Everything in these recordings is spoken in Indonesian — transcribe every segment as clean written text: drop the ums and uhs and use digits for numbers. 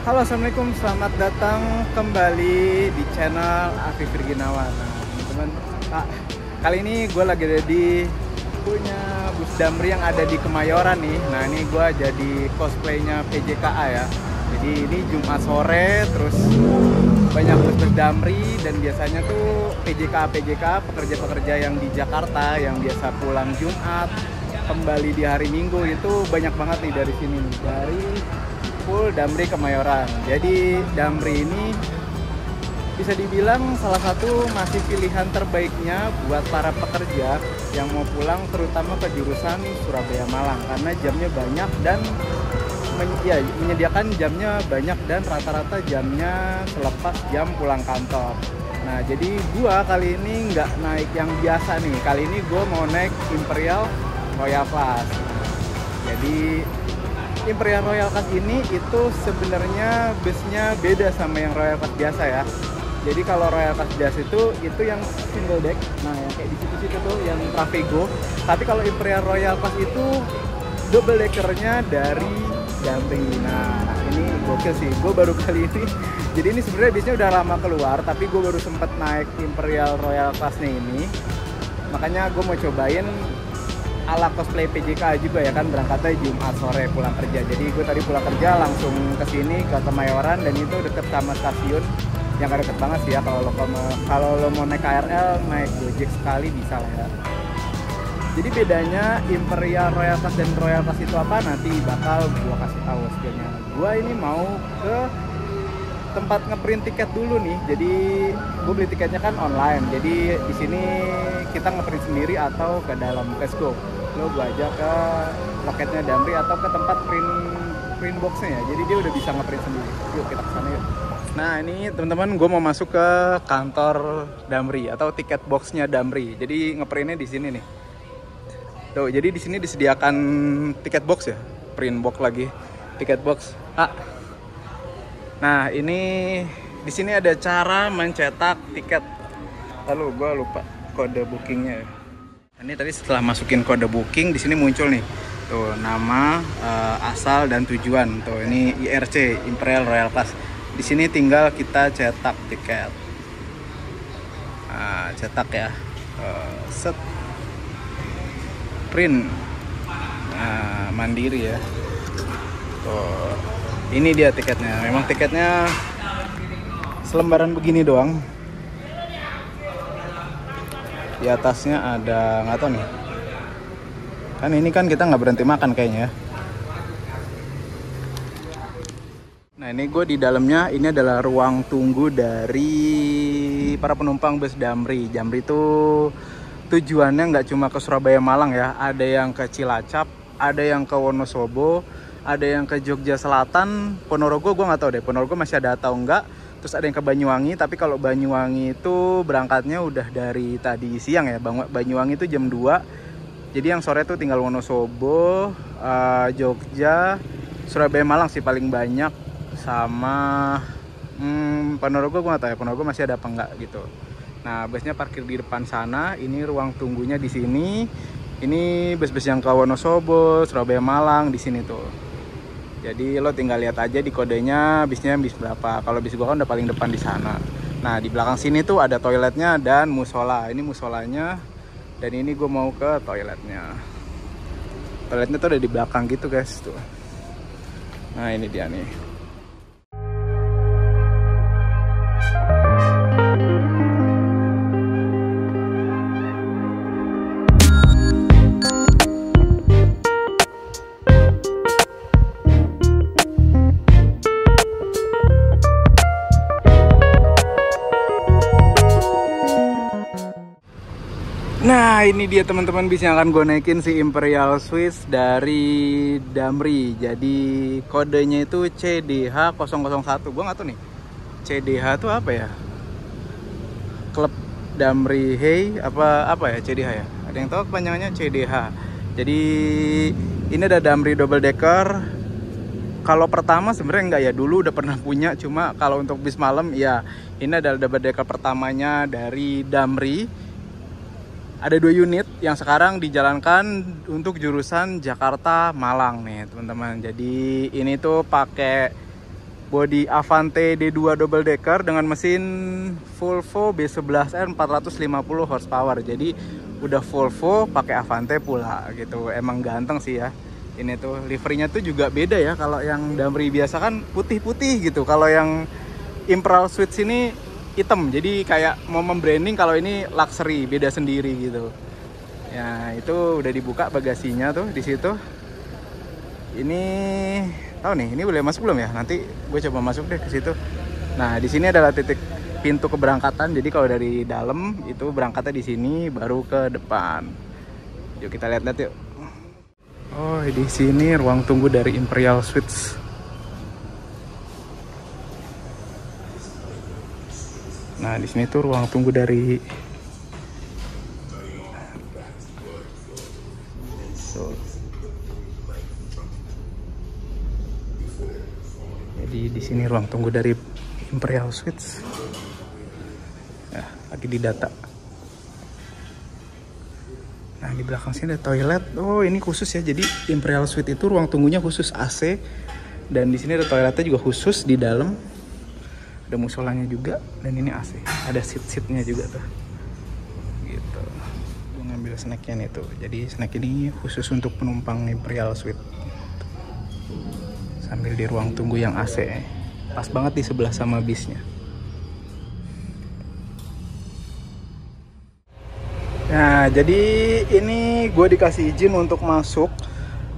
Halo, assalamualaikum, selamat datang kembali di channel Afif Virginawan. Nah, teman-teman, kali ini gue lagi ada di punya bus Damri yang ada di Kemayoran nih. Nah, ini gue jadi cosplaynya PJKA ya. Jadi ini Jumat sore, terus banyak bus Damri dan biasanya tuh PJKA pekerja-pekerja yang di Jakarta yang biasa pulang Jumat kembali di hari Minggu itu banyak banget nih dari sini nih, dari full Damri Kemayoran. Jadi Damri ini bisa dibilang salah satu masih pilihan terbaiknya buat para pekerja yang mau pulang terutama ke jurusan Surabaya Malang karena jamnya banyak dan menyediakan jamnya banyak dan rata-rata jamnya selepas jam pulang kantor. Nah, jadi gua kali ini nggak naik yang biasa nih. Kali ini gua mau naik Imperial Royal Class. Jadi Imperial Royal Class ini itu sebenarnya busnya beda sama yang Royal Class biasa ya. Jadi kalau Royal Class biasa itu yang single deck, nah yang kayak di situ-situ tuh yang Trafego. Tapi kalau Imperial Royal Class itu double deckernya dari Damri. Nah ini gokil sih, gue baru kali ini. Jadi ini sebenarnya bisnya udah lama keluar, tapi gue baru sempet naik Imperial Royal Class-nya ini. Makanya gue mau cobain ala cosplay PJK juga ya kan, berangkatnya Jumat sore pulang kerja. Jadi gue tadi pulang kerja langsung ke sini ke Kemayoran dan itu deket sama stasiun yang gak deket banget sih ya. Kalau lo mau naik KRL, naik Gojek sekali bisa lah ya. Jadi bedanya Imperial Royal Class dan Royal Class itu apa nanti bakal gue kasih tahu skillnya. Gue ini mau ke tempat ngeprint tiket dulu nih. Jadi gue beli tiketnya kan online. Jadi di sini kita ngeprint sendiri atau ke dalam Fesco. Lo gue aja ke loketnya Damri atau ke tempat print boxnya ya. Jadi dia udah bisa ngeprint sendiri. Yuk kita kesana yuk. Nah ini teman-teman, gue mau masuk ke kantor Damri atau tiket boxnya Damri. Jadi ngeprintnya di sini nih. Tuh, jadi di sini disediakan tiket box ya, print box lagi, tiket box. Nah ini di sini ada cara mencetak tiket. Lalu gue lupa kode bookingnya. Ini tadi setelah masukin kode booking di sini muncul nih, tuh nama, asal dan tujuan. Tuh ini IRC Imperial Royal Class. Di sini tinggal kita cetak tiket. Nah, cetak ya, set. Print mandiri ya. Tuh, ini dia tiketnya. Memang tiketnya selembaran begini doang. Di atasnya ada nggak tahu nih. Kan ini kan kita nggak berhenti makan kayaknya ya. Nah ini gue di dalamnya, ini adalah ruang tunggu dari para penumpang bus Damri. Damri itu tujuannya nggak cuma ke Surabaya Malang ya, ada yang ke Cilacap, ada yang ke Wonosobo, ada yang ke Jogja Selatan, Ponorogo gue nggak tahu deh, Ponorogo masih ada atau enggak. Terus ada yang ke Banyuwangi, tapi kalau Banyuwangi itu berangkatnya udah dari tadi siang ya, Banyuwangi itu jam 2. Jadi yang sore itu tinggal Wonosobo, Jogja, Surabaya Malang sih paling banyak, sama Ponorogo gue nggak tahu ya, Ponorogo masih ada apa enggak gitu. Nah, busnya parkir di depan sana. Ini ruang tunggunya di sini. Ini bus-bus yang ke Wonosobo, Surabaya Malang di sini tuh. Jadi lo tinggal lihat aja di kodenya bisnya bis berapa. Kalau bis gua kan udah paling depan di sana. Nah, di belakang sini tuh ada toiletnya dan musola. Ini musolanya dan ini gue mau ke toiletnya. Toiletnya tuh ada di belakang gitu, guys, tuh. Nah, ini dia nih. Nah ini dia teman-teman bis yang akan gue naikin, si Imperial Swiss dari Damri. Jadi kodenya itu CDH001. Gue nggak tahu nih CDH itu apa ya, Klub Damri Hey apa ya CDH ya, ada yang tahu kepanjangannya CDH. Jadi ini ada Damri double decker. Kalau pertama sebenarnya enggak ya, dulu udah pernah punya, cuma kalau untuk bis malam ya ini adalah double decker pertamanya dari Damri. Ada 2 unit yang sekarang dijalankan untuk jurusan Jakarta Malang nih teman-teman. Jadi ini tuh pakai Bodi Avante D2 double decker dengan mesin Volvo B11N 450 horsepower. Jadi udah Volvo pakai Avante pula gitu. Emang ganteng sih ya. Ini tuh liverynya tuh juga beda ya. Kalau yang Damri biasa kan putih-putih gitu. Kalau yang Imperial Suites ini hitam. Jadi kayak mau membranding, kalau ini luxury, beda sendiri gitu. Ya, itu udah dibuka bagasinya tuh di situ. Ini tahu nih, ini boleh masuk belum ya? Nanti gue coba masuk deh ke situ. Nah, di sini adalah titik pintu keberangkatan. Jadi kalau dari dalam itu berangkatnya di sini, baru ke depan. Yuk kita lihat-lihat yuk. Oh, di sini ruang tunggu dari Imperial Suites. Nah, di sini tuh ruang tunggu dari Jadi di sini ruang tunggu dari Imperial Suites. Ya, lagi didata. Nah, di belakang sini ada toilet. Oh, ini khusus ya. Jadi Imperial Suite itu ruang tunggunya khusus AC. Dan di sini ada toiletnya juga khusus di dalam. Ada musolanya juga, dan ini AC. Ada seat-seatnya juga tuh. Gitu. Gue ngambil snacknya nih tuh. Jadi snack ini khusus untuk penumpang Imperial Suite. Sambil di ruang tunggu yang AC. Pas banget di sebelah sama bisnya. Nah, jadi ini gue dikasih izin untuk masuk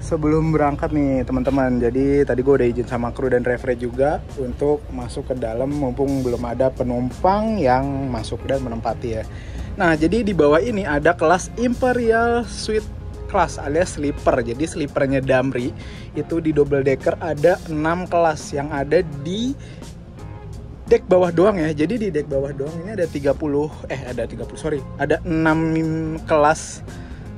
sebelum berangkat nih teman-teman. Jadi tadi gue udah izin sama kru dan driver juga untuk masuk ke dalam mumpung belum ada penumpang yang masuk dan menempati ya. Nah, jadi di bawah ini ada kelas Imperial Suite Class alias sleeper. Jadi sleepernya Damri itu di double decker ada 6 kelas yang ada di deck bawah doang ya. Jadi di deck bawah doang ini ada 6 kelas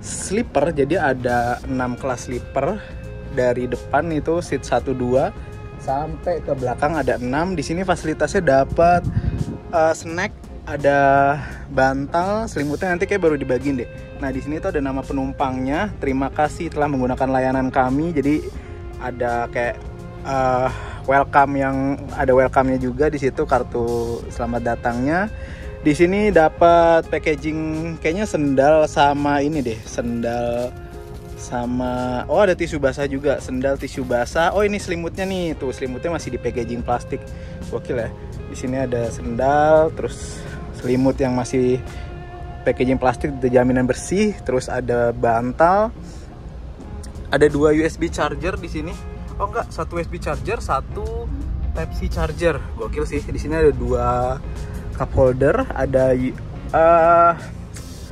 sleeper. Jadi ada 6 kelas sleeper dari depan itu seat 1 2 sampai ke belakang ada 6. Di sini fasilitasnya dapat snack, ada bantal, selimutnya nanti kayak baru dibagiin deh. Nah, di sini tuh ada nama penumpangnya. Terima kasih telah menggunakan layanan kami. Jadi ada kayak welcome, yang ada welcome-nya juga di situ, kartu selamat datangnya. Di sini dapat packaging kayaknya sendal sama ini deh, sendal sama ada tisu basah juga, sendal tisu basah. Oh, ini selimutnya nih. Tuh, selimutnya masih di packaging plastik. Gokil ya. Di sini ada sendal, terus selimut yang masih packaging plastik, jaminan bersih, terus ada bantal. Ada 2 USB charger di sini. Oh enggak, 1 USB charger, 1 Type C charger. Gokil sih. Di sini ada 2 cup holder, ada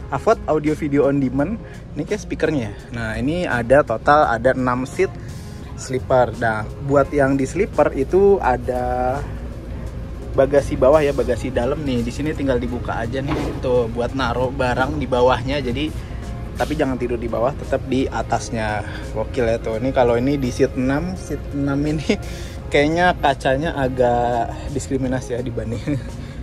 AVOD audio video on demand. Ini kayak speakernya. Nah, ini ada total ada 6 seat sleeper. Nah, buat yang di sleeper itu ada bagasi bawah ya, bagasi dalam nih. Di sini tinggal dibuka aja nih tuh buat naruh barang di bawahnya. Jadi tapi jangan tidur di bawah, tetap di atasnya. Gokil ya tuh. Ini kalau ini di seat 6 ini kayaknya kacanya agak diskriminasi ya dibanding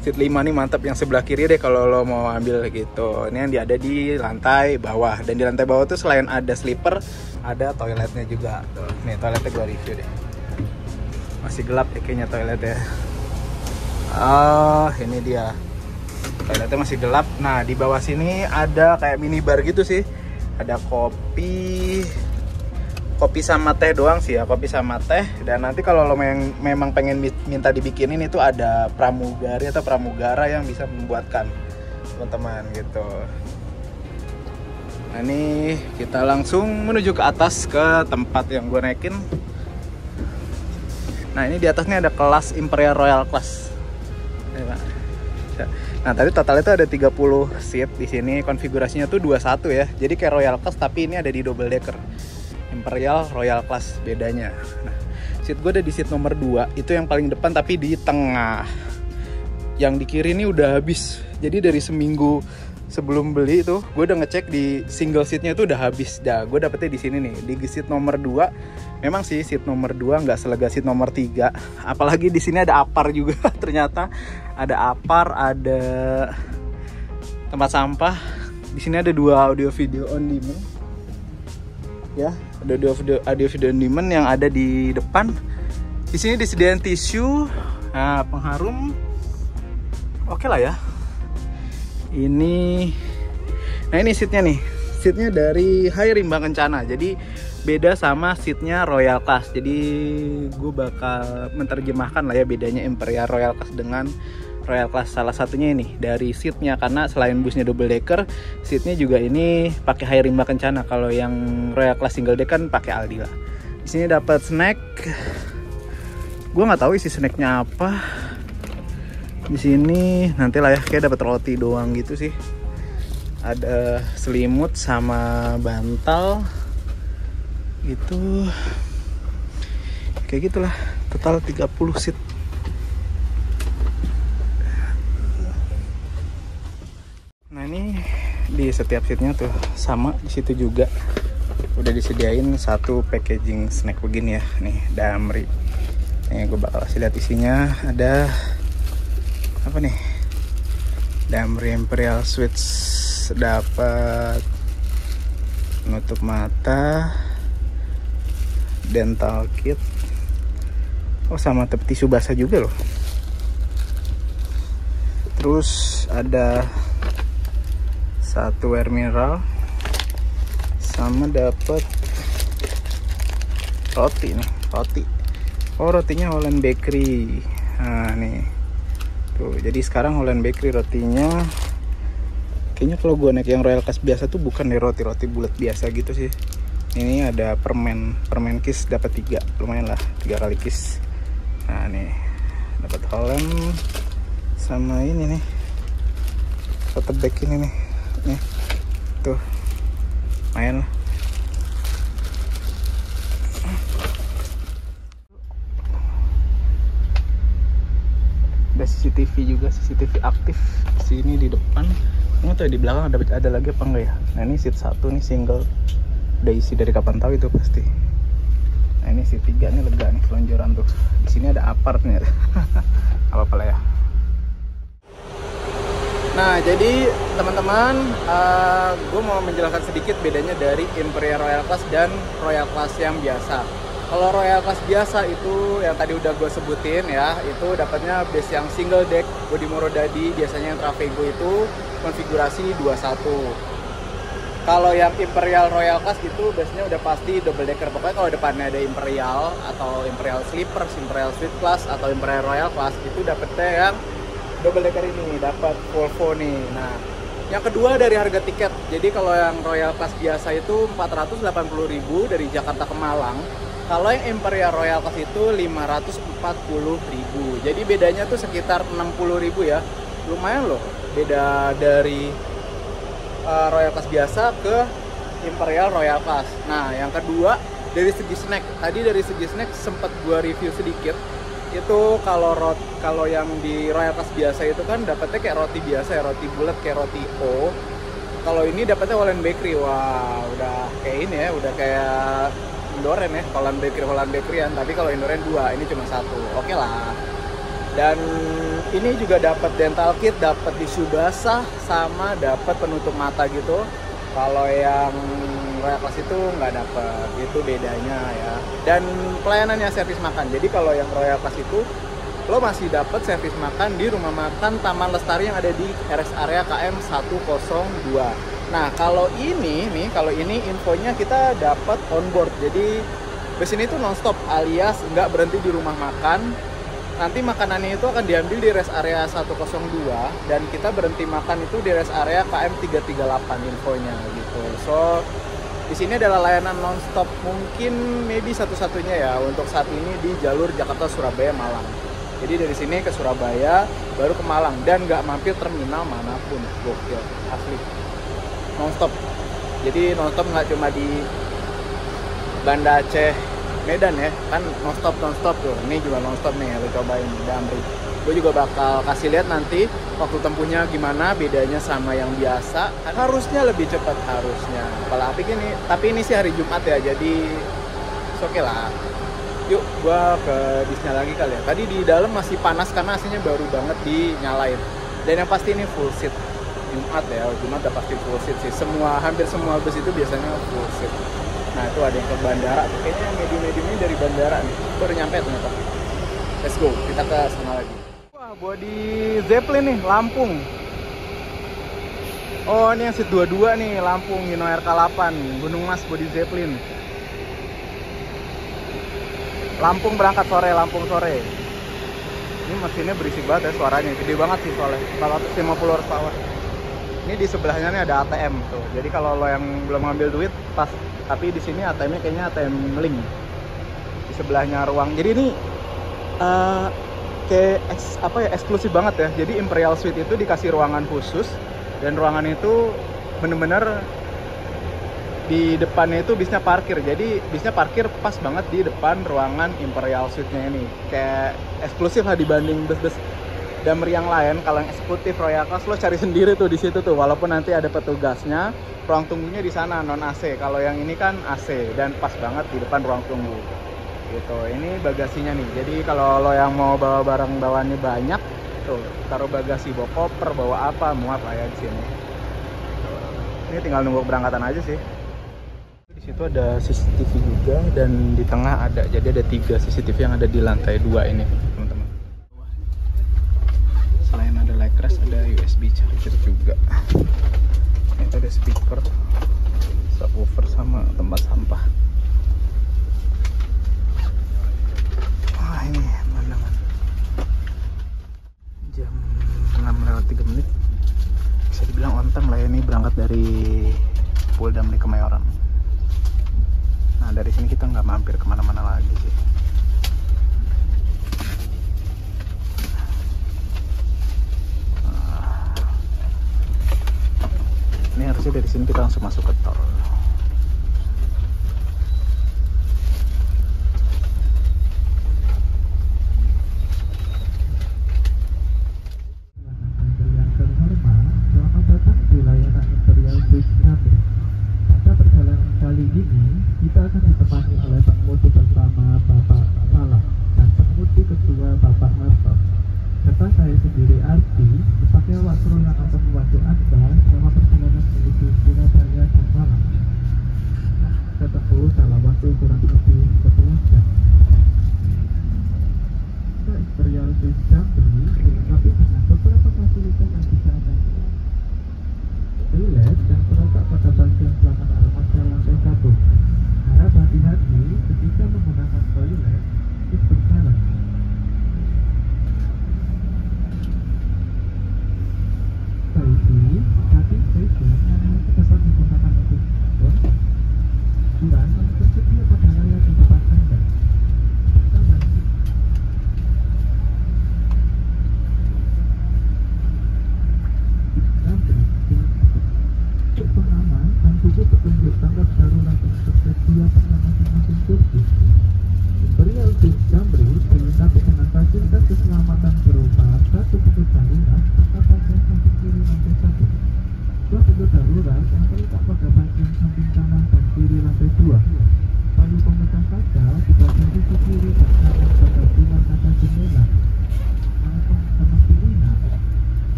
seat 5 nih. Mantap yang sebelah kiri deh kalau lo mau ambil gitu. Ini yang ada di lantai bawah. Dan di lantai bawah tuh selain ada sleeper, ada toiletnya juga tuh. Nih toiletnya gue review deh. Masih gelap ya kayaknya toiletnya. Ini dia. Toiletnya masih gelap. Nah, di bawah sini ada kayak minibar gitu sih. Ada kopi sama teh doang sih ya, kopi sama teh. Dan nanti kalau lo memang pengen minta dibikinin itu ada pramugari atau pramugara yang bisa membuatkan, teman-teman gitu. Nah, ini kita langsung menuju ke atas ke tempat yang gue naikin. Nah, ini di atasnya ada kelas Imperial Royal Class. Nah, tadi total itu ada 30 seat di sini. Konfigurasinya tuh 21 ya. Jadi kayak Royal Class tapi ini ada di double decker. Imperial Royal Class bedanya. Nah, seat gue ada di seat nomor 2. Itu yang paling depan tapi di tengah. Yang di kiri ini udah habis. Jadi dari seminggu sebelum beli itu gue udah ngecek di single seatnya itu udah habis. Dah, gue dapetnya di sini nih, di seat nomor 2. Memang sih seat nomor 2 nggak selega seat nomor 3. Apalagi di sini ada apar juga. Ternyata ada apar, ada tempat sampah. Di sini ada 2 audio video on demand. Ya, ada audio video on demand yang ada di depan. Di sini disediain tisu, nah, pengharum, oke lah ya. Nah ini seatnya nih, seatnya dari Hai Rimba Kencana, jadi beda sama seatnya Royal Class. Jadi gue bakal menerjemahkan lah ya bedanya Imperial Royal Class dengan Royal Class. Salah satunya ini dari seatnya, karena selain busnya double decker, seatnya juga ini pakai Hai Rimba Kencana. Kalau yang Royal Class single deck kan pakai Aldila. Di sini dapat snack. Gue nggak tahu isi snacknya apa. Di sini nanti lah ya, kayak dapat roti doang gitu sih. Ada selimut sama bantal gitu. Kayak gitulah. Total 30 seat. Nah ini di setiap seatnya tuh sama, di situ juga udah disediain satu packaging snack begini ya. Nih Damri. Nih gue bakal kasih lihat isinya. Ada apa nih? Damri Imperial Sweets, dapat penutup mata, dental kit, oh sama tisu basah juga loh. Terus ada satu air mineral, sama dapat roti nih, roti. Oh rotinya Holland Bakery. Nah nih tuh, jadi sekarang Holland Bakery rotinya. Kayaknya kalau gue naik yang Royal Class biasa tuh bukan nih roti bulat biasa gitu sih. Ini ada permen kiss, dapat 3, lumayan lah, 3 kali kiss. Nah nih dapat Holland sama ini nih tote bag ini nih tuh, lumayan lah. Ada CCTV juga, CCTV aktif di sini di depan. Nggak tahu di belakang ada lagi apa enggak ya. Nah ini seat 1 nih single, udah isi dari kapan tahu itu pasti. Nah ini seat 3 nih lega nih, selonjoran tuh. Di sini ada apart nih. Apa-apa lah ya. Nah jadi teman-teman, gue mau menjelaskan sedikit bedanya dari Imperial Royal Class dan Royal Class yang biasa. Kalau Royal Class biasa itu yang tadi udah gue sebutin ya, itu dapatnya base yang single deck, body Morodadi, biasanya yang Travego itu konfigurasi 21. Kalau yang Imperial Royal Class itu biasanya udah pasti double decker. Pokoknya kalau depannya ada Imperial atau Imperial Sleepers, Imperial Suite Class atau Imperial Royal Class, itu dapetnya yang double decker ini, dapat Volvo nih. Nah, yang kedua dari harga tiket. Jadi kalau yang Royal Class biasa itu 480.000 dari Jakarta ke Malang. Kalau yang Imperial Royal Class itu 540.000. Jadi bedanya tuh sekitar 60.000 ya. Lumayan loh beda dari Royal Class biasa ke Imperial Royal Class. Nah, yang kedua dari segi snack. Tadi dari segi snack sempat gua review sedikit. Itu kalau yang di Royal Class biasa itu kan dapatnya kayak roti biasa ya, roti bulat kayak roti O. Kalau ini dapatnya Holland Bakery. Wah, udah kayak ini ya, udah kayak Indoren ya, Holland Bakeryan. Tapi kalau Indoren 2, ini cuma 1. Oke lah. Dan ini juga dapat dental kit, dapat tisu basah, sama dapat penutup mata gitu. Kalau yang Royal Class itu nggak dapat, itu bedanya ya. Dan pelayanannya servis makan. Jadi kalau yang Royal Class itu lo masih dapat servis makan di rumah makan Taman Lestari yang ada di RS area KM 102. Nah kalau ini infonya kita dapat on board. Jadi bus ini tuh nonstop, alias nggak berhenti di rumah makan. Nanti makanannya itu akan diambil di rest area 102 dan kita berhenti makan itu di rest area KM 338 infonya gitu. So di sini adalah layanan nonstop, mungkin maybe satu-satunya ya untuk saat ini di jalur Jakarta Surabaya Malang. Jadi dari sini ke Surabaya baru ke Malang dan nggak mampir terminal manapun. Gokil, asli. Nonstop. Jadi nonstop nggak cuma di Banda Aceh Medan ya, kan nonstop tuh. Ini juga nonstop nih, lo cobain Damri. Gue juga bakal kasih lihat nanti waktu tempuhnya gimana bedanya sama yang biasa. Harusnya lebih cepat harusnya. Tapi ini sih hari Jumat ya, jadi oke lah. Yuk, gua ke bisnya lagi kali ya. Tadi di dalam masih panas karena AC-nya baru banget dinyalain. Dan yang pasti ini full seat. Jumat ya, Jumat udah pasti full seat sih. Hampir semua bus itu biasanya full seat. Nah itu ada yang ke bandara, kayaknya yang medium ini dari bandara nih, baru nyampe ternyata. Let's go, kita ke sana lagi. Wah, body Zeppelin nih, Lampung. Oh, ini yang seat 22 nih, Lampung, Hino RK8, Gunung Mas body Zeppelin. Lampung berangkat sore, Lampung sore. Ini mesinnya berisik banget ya suaranya, gede banget sih soalnya. Kalau 50 horsepower. Ini di sebelahnya nih ada ATM tuh. Jadi kalau lo yang belum ngambil duit pas, tapi di sini ATM-nya kayaknya ATM Link. Di sebelahnya ruang. Jadi ini kayak eksklusif banget ya. Jadi Imperial Suite itu dikasih ruangan khusus, dan ruangan itu bener-bener di depannya itu bisnya parkir. Jadi bisnya parkir pas banget di depan ruangan Imperial Suite-nya ini. Kayak eksklusif lah dibanding bus-bus Damri yang lain. Kalau yang eksekutif Royal Class lo cari sendiri tuh di situ tuh, walaupun nanti ada petugasnya. Ruang tunggunya di sana non AC. Kalau yang ini kan AC dan pas banget di depan ruang tunggu. Gitu. Ini bagasinya nih. Jadi kalau lo yang mau bawa barang bawaannya banyak, tuh taruh bagasi, bawa koper, bawa apa, muat lah ya di sini. Ini tinggal nunggu keberangkatan aja sih. Di situ ada CCTV juga, dan di tengah ada, jadi ada 3 CCTV yang ada di lantai 2 ini, teman-teman. Selain ada light rest, ada USB charger juga. Itu ada speaker, subwoofer, sama tempat sampah. Wah, ini pemandangan. Jam 6:03. Bisa dibilang on time lah ya, ini berangkat dari Polda Damri Kemayoran. Nah, dari sini kita nggak mampir kemana-mana lagi sih. Ini harusnya dari sini kita langsung masuk ke tol.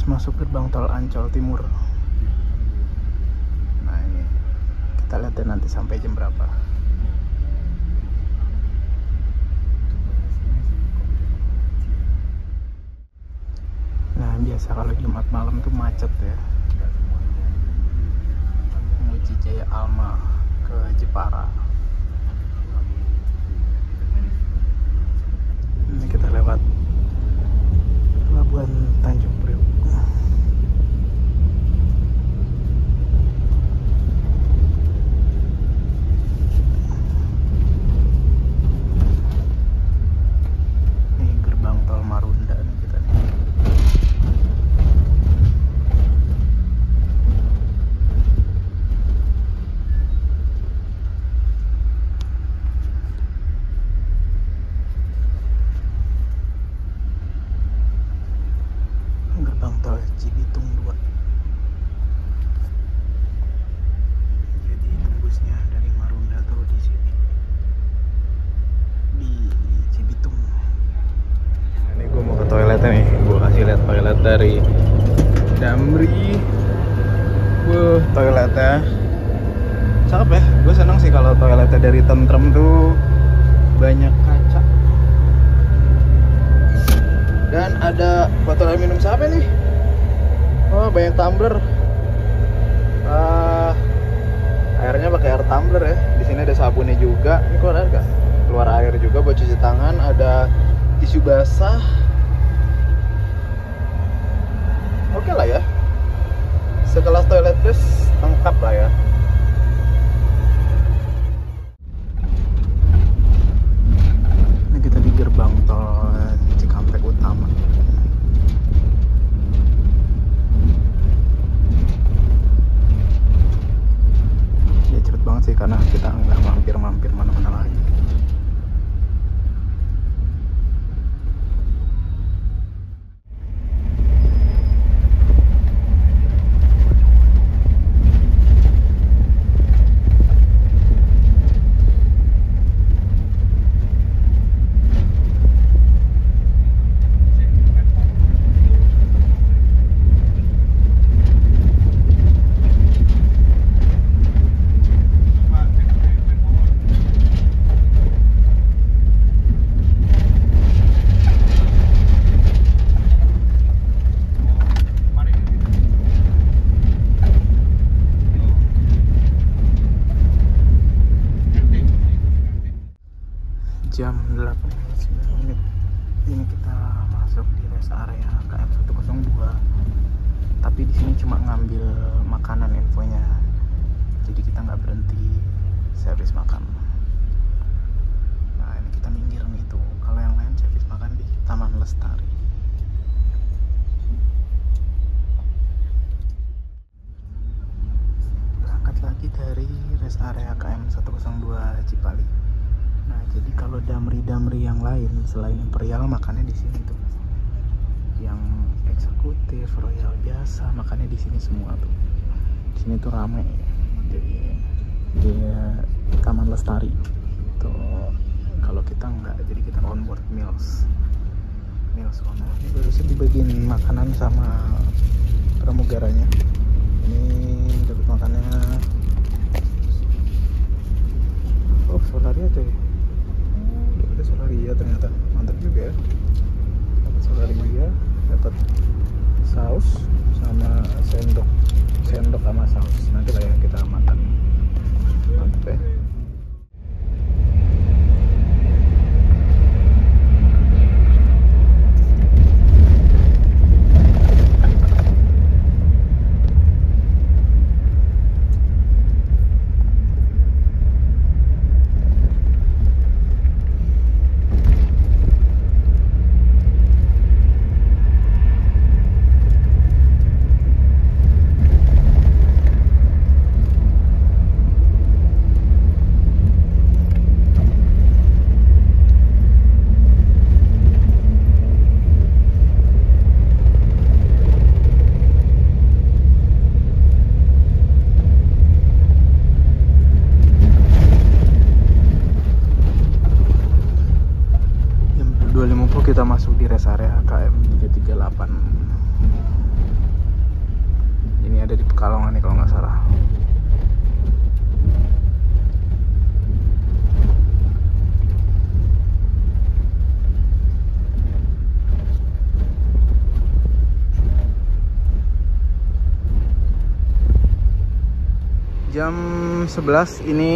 Masuk gerbang tol Ancol Timur. Nah, ini kita lihat deh nanti sampai jam berapa. Nah, biasa kalau Jumat malam tuh macet ya. Menuju Jaya Alma ke Jepara. Ini kita lewat Pelabuhan Tanjung Priok. Ini gerbang tol Marunda nih kita nih. toiletnya. Cakep ya, gue seneng sih kalau toiletnya dari Tentrem tuh banyak kaca. Dan ada botol air minum siapa nih? Oh, banyak tumbler. Airnya pakai air tumbler ya. Di sini ada sabunnya juga. Ini keluar air gak? Keluar air juga buat cuci tangan. Ada tisu basah. Oke lah ya. Sekelas toilet bus lengkap lah ya. Ini kita di gerbang tol Cikampek Utama. Ya cepet banget sih karena kita nggak mampir-mampir mana-mana lagi. Jam 8.09 ini kita masuk di rest area KM 102. Tapi di sini cuma ngambil makanan infonya, jadi kita nggak berhenti servis makan. Nah ini kita minggir nih tuh, kalau yang lain servis makan di Taman Lestari. Berangkat lagi dari rest area KM 102 Cipali. Nah, jadi kalau damri-damri yang lain selain Imperial makannya di sini tuh. Yang eksekutif, royal biasa makannya di sini semua tuh. Di sini tuh rame. Di Taman Lestari. Tuh kalau kita enggak, jadi kita onboard meals. Meals on. Ini barusan dibagiin makanan sama pramugaranya. Ini dapat makannya. Oh, Solaria coy. Dapat Solaria ternyata. Mantap juga ya. Dapat Solaria, dapat saus sama sendok. Sendok sama saus. Nanti lah ya kita makan. Mantap ya. Kita masuk di rest area KM 338. Ini ada di Pekalongan nih kalau nggak salah. Jam 11 ini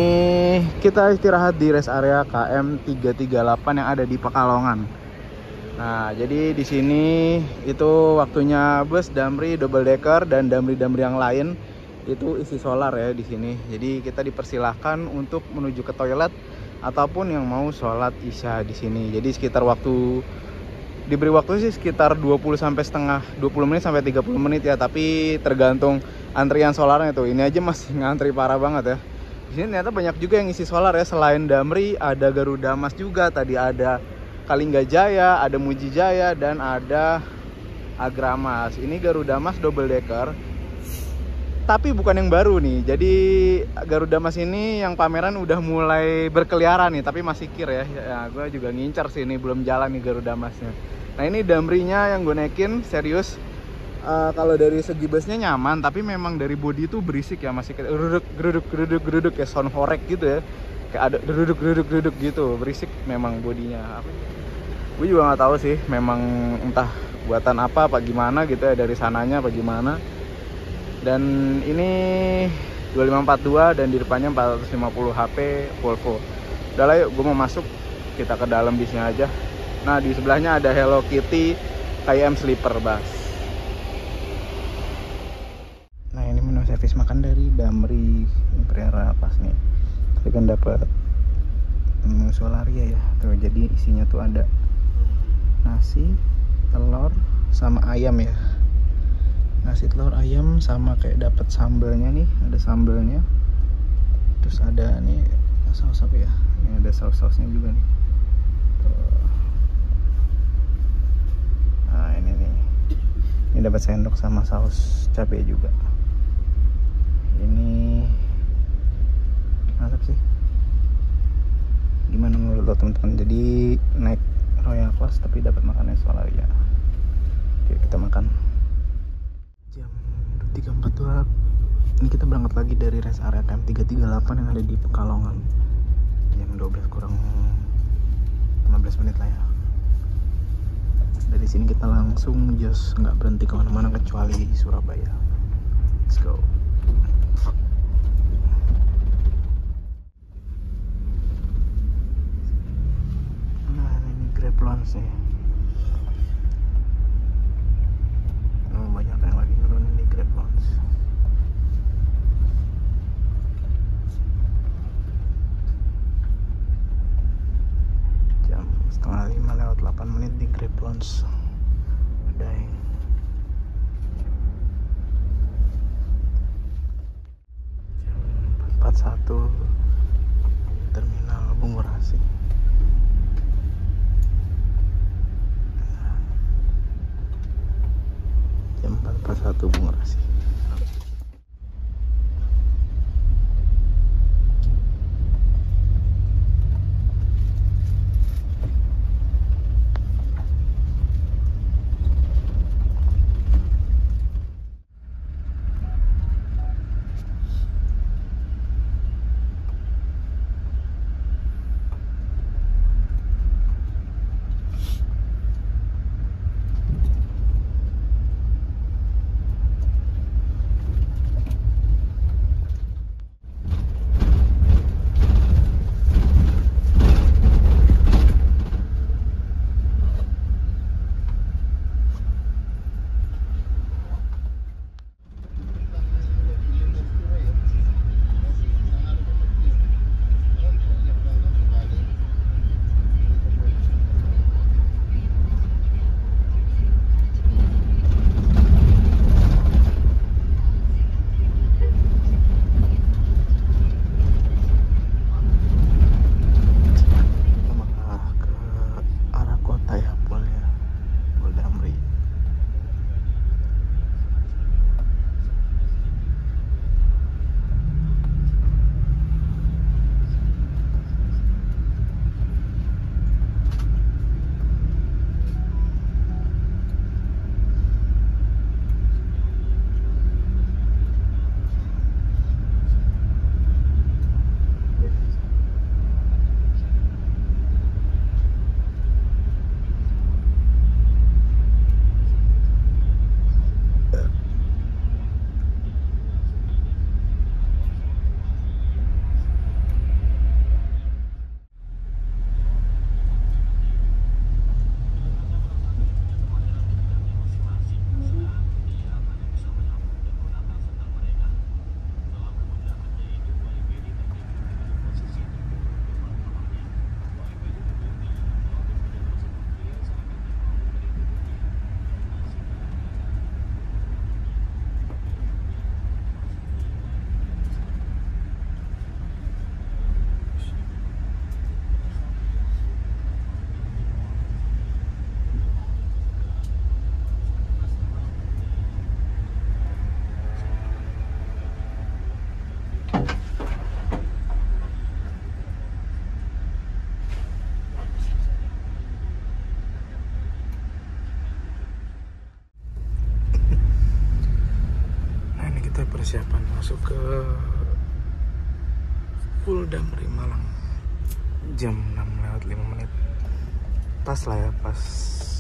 kita istirahat di rest area KM 338 yang ada di Pekalongan. Nah, jadi di sini itu waktunya bus damri double decker dan damri-damri yang lain itu isi solar ya di sini. Jadi kita dipersilahkan untuk menuju ke toilet ataupun yang mau sholat isya di sini. Jadi sekitar diberi waktu sih sekitar 20 menit sampai 30 menit ya, tapi tergantung antrian solarnya tuh. Ini aja masih ngantri parah banget ya. Di sini ternyata banyak juga yang isi solar ya. Selain damri ada Garuda Mas juga, tadi ada Kalingga Jaya, ada Muji Jaya, dan ada Agramas. Ini Garuda Mas double decker, tapi bukan yang baru nih. Jadi Garuda Mas ini yang pameran udah mulai berkeliaran nih, tapi masih kir ya. Ya gue juga ngincar sih, ini belum jalan nih Garuda Masnya. Nah ini damrinya yang gue naikin serius Kalau dari segi busnya nyaman, tapi memang dari bodi itu berisik ya, masih kayak geruduk kayak sound horek gitu ya, kayak ada geruduk gitu, berisik memang bodinya. Gue juga nggak tahu sih, memang entah buatan apa gimana gitu ya, dari sananya apa gimana. Dan ini 2542 dan di depannya 450 HP Volvo. Udah lah, yuk gue mau masuk, kita ke dalam bisnya aja. Nah, di sebelahnya ada Hello Kitty KM Sleeper Bus. Nah, ini menu servis makan dari Damri Imperial pas nih. Tadi kan dapat Solaria ya. Tuh, jadi isinya tuh ada nasi, telur, sama ayam ya. Nasi, telur, ayam, sama kayak dapat sambelnya nih, ada sambelnya. Terus ada nih saus apa ya? Ini ada saus-sausnya juga nih. Nah, ini nih. Ini dapat sendok sama saus cabai juga. Ini mantap sih. Gimana menurut lo teman-teman? Jadi naik Royal Class tapi dapat makannya Solaria. Oke, kita makan. Jam 3.42. Ini kita berangkat lagi dari rest area KM 338 yang ada di Pekalongan. Jam 12 kurang 15 menit lah ya. Dari sini kita langsung just nggak berhenti kemana-mana kecuali Surabaya. Let's go. Nah, ini Grab Launch nih. Oh, banyak yang lagi nurun di Grab Launch. Jam 4:30 di Grab Launch. Udah yang jam 4.41 Terminal Bungurasi. Jam 4.41 Bungurasi. masuk ke Pul Damri Malang jam 6:05. Pas lah ya, pas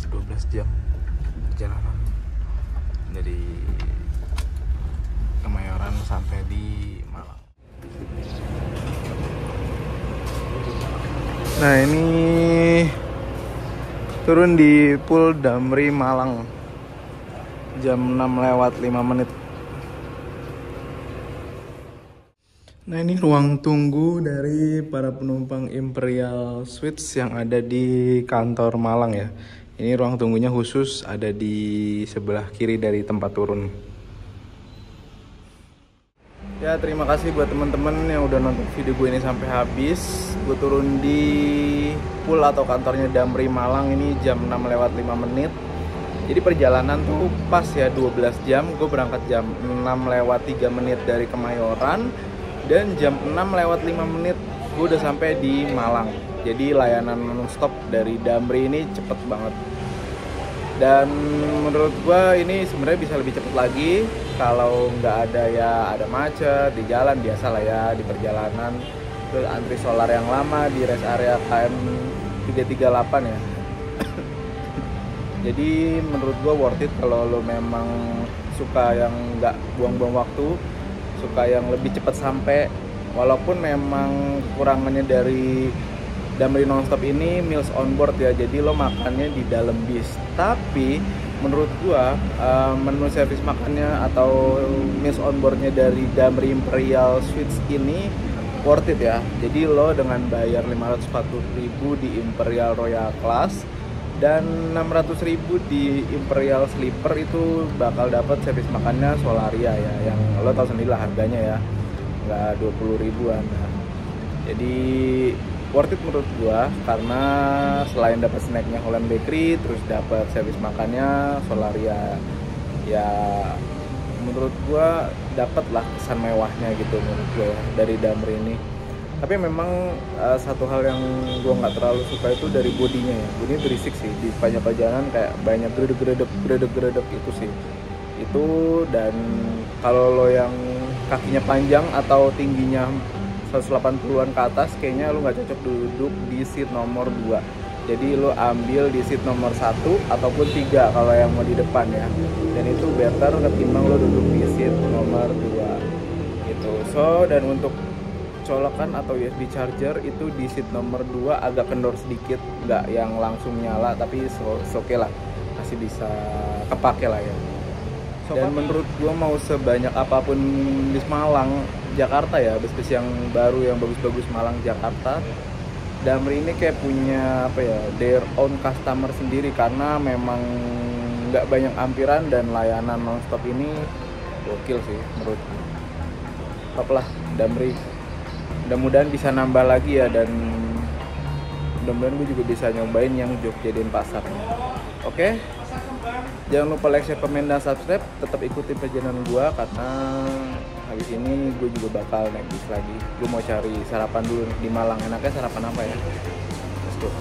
12 jam perjalanan dari Kemayoran sampai di Malang. Nah, ini turun di Pul Damri Malang jam 6:05. Nah, ini ruang tunggu dari para penumpang Imperial Suites yang ada di kantor Malang ya. Ini ruang tunggunya khusus ada di sebelah kiri dari tempat turun. Ya, terima kasih buat teman-teman yang udah nonton video gue ini sampai habis. Gue turun di Pul atau kantornya Damri Malang ini jam 6:05. Jadi perjalanan tuh pas ya 12 jam. Gue berangkat jam 6:03 dari Kemayoran. Dan jam 6:05 gue udah sampai di Malang. Jadi layanan non-stop dari Damri ini cepet banget. Dan menurut gue ini sebenarnya bisa lebih cepet lagi kalau nggak ada ya ada macet di jalan, biasa lah ya di perjalanan. Terus antri solar yang lama di rest area KM 338 ya. Jadi menurut gue worth it kalau lo memang suka yang nggak buang-buang waktu, suka yang lebih cepat sampai. Walaupun memang kekurangannya dari Damri Nonstop ini meals on board ya, jadi lo makannya di dalam bis. Tapi menurut gua menu servis makannya atau meals on boardnya dari Damri Imperial Suites ini worth it ya. Jadi lo dengan bayar 540.000 di Imperial Royal Class dan 600.000 di Imperial Sleeper itu bakal dapat servis makannya Solaria ya, yang lo tau sendiri lah harganya ya, nggak 20 ribuan. Jadi worth it menurut gua karena selain dapat snacknya Holland Bakery, terus dapat servis makannya Solaria ya, menurut gua dapat lah kesan mewahnya gitu menurut gua ya, dari Damri ini. Tapi memang satu hal yang gue nggak terlalu suka itu dari bodinya ya. Bodinya berisik sih, di banyak perjalanan kayak banyak geredek itu sih. Itu, dan kalau lo yang kakinya panjang atau tingginya 180-an ke atas, kayaknya lo nggak cocok duduk di seat nomor 2. Jadi lo ambil di seat nomor 1 ataupun 3 kalau yang mau di depan ya. Dan itu better ketimbang lo duduk di seat nomor 2 gitu. So, dan untuk colokan atau USB charger itu di seat nomor 2 agak kendor sedikit, nggak yang langsung nyala, tapi oke lah, masih bisa kepake lah ya. Dan menurut gua mau sebanyak apapun bis Malang Jakarta ya, bis-bis yang baru yang bagus-bagus Malang Jakarta, Damri ini kayak punya apa ya, their own customer sendiri, karena memang nggak banyak ampiran dan layanan nonstop ini gokil sih menurut. Apalah Damri, mudah-mudahan bisa nambah lagi ya, dan mudah-mudahan gue juga bisa nyobain yang Jogja Denpasar. Oke? Jangan lupa like, share, komen, dan subscribe. Tetap ikutin perjalanan gue karena habis ini gue juga bakal naik bis lagi. Gue mau cari sarapan dulu di Malang. Enaknya sarapan apa ya? Let's go.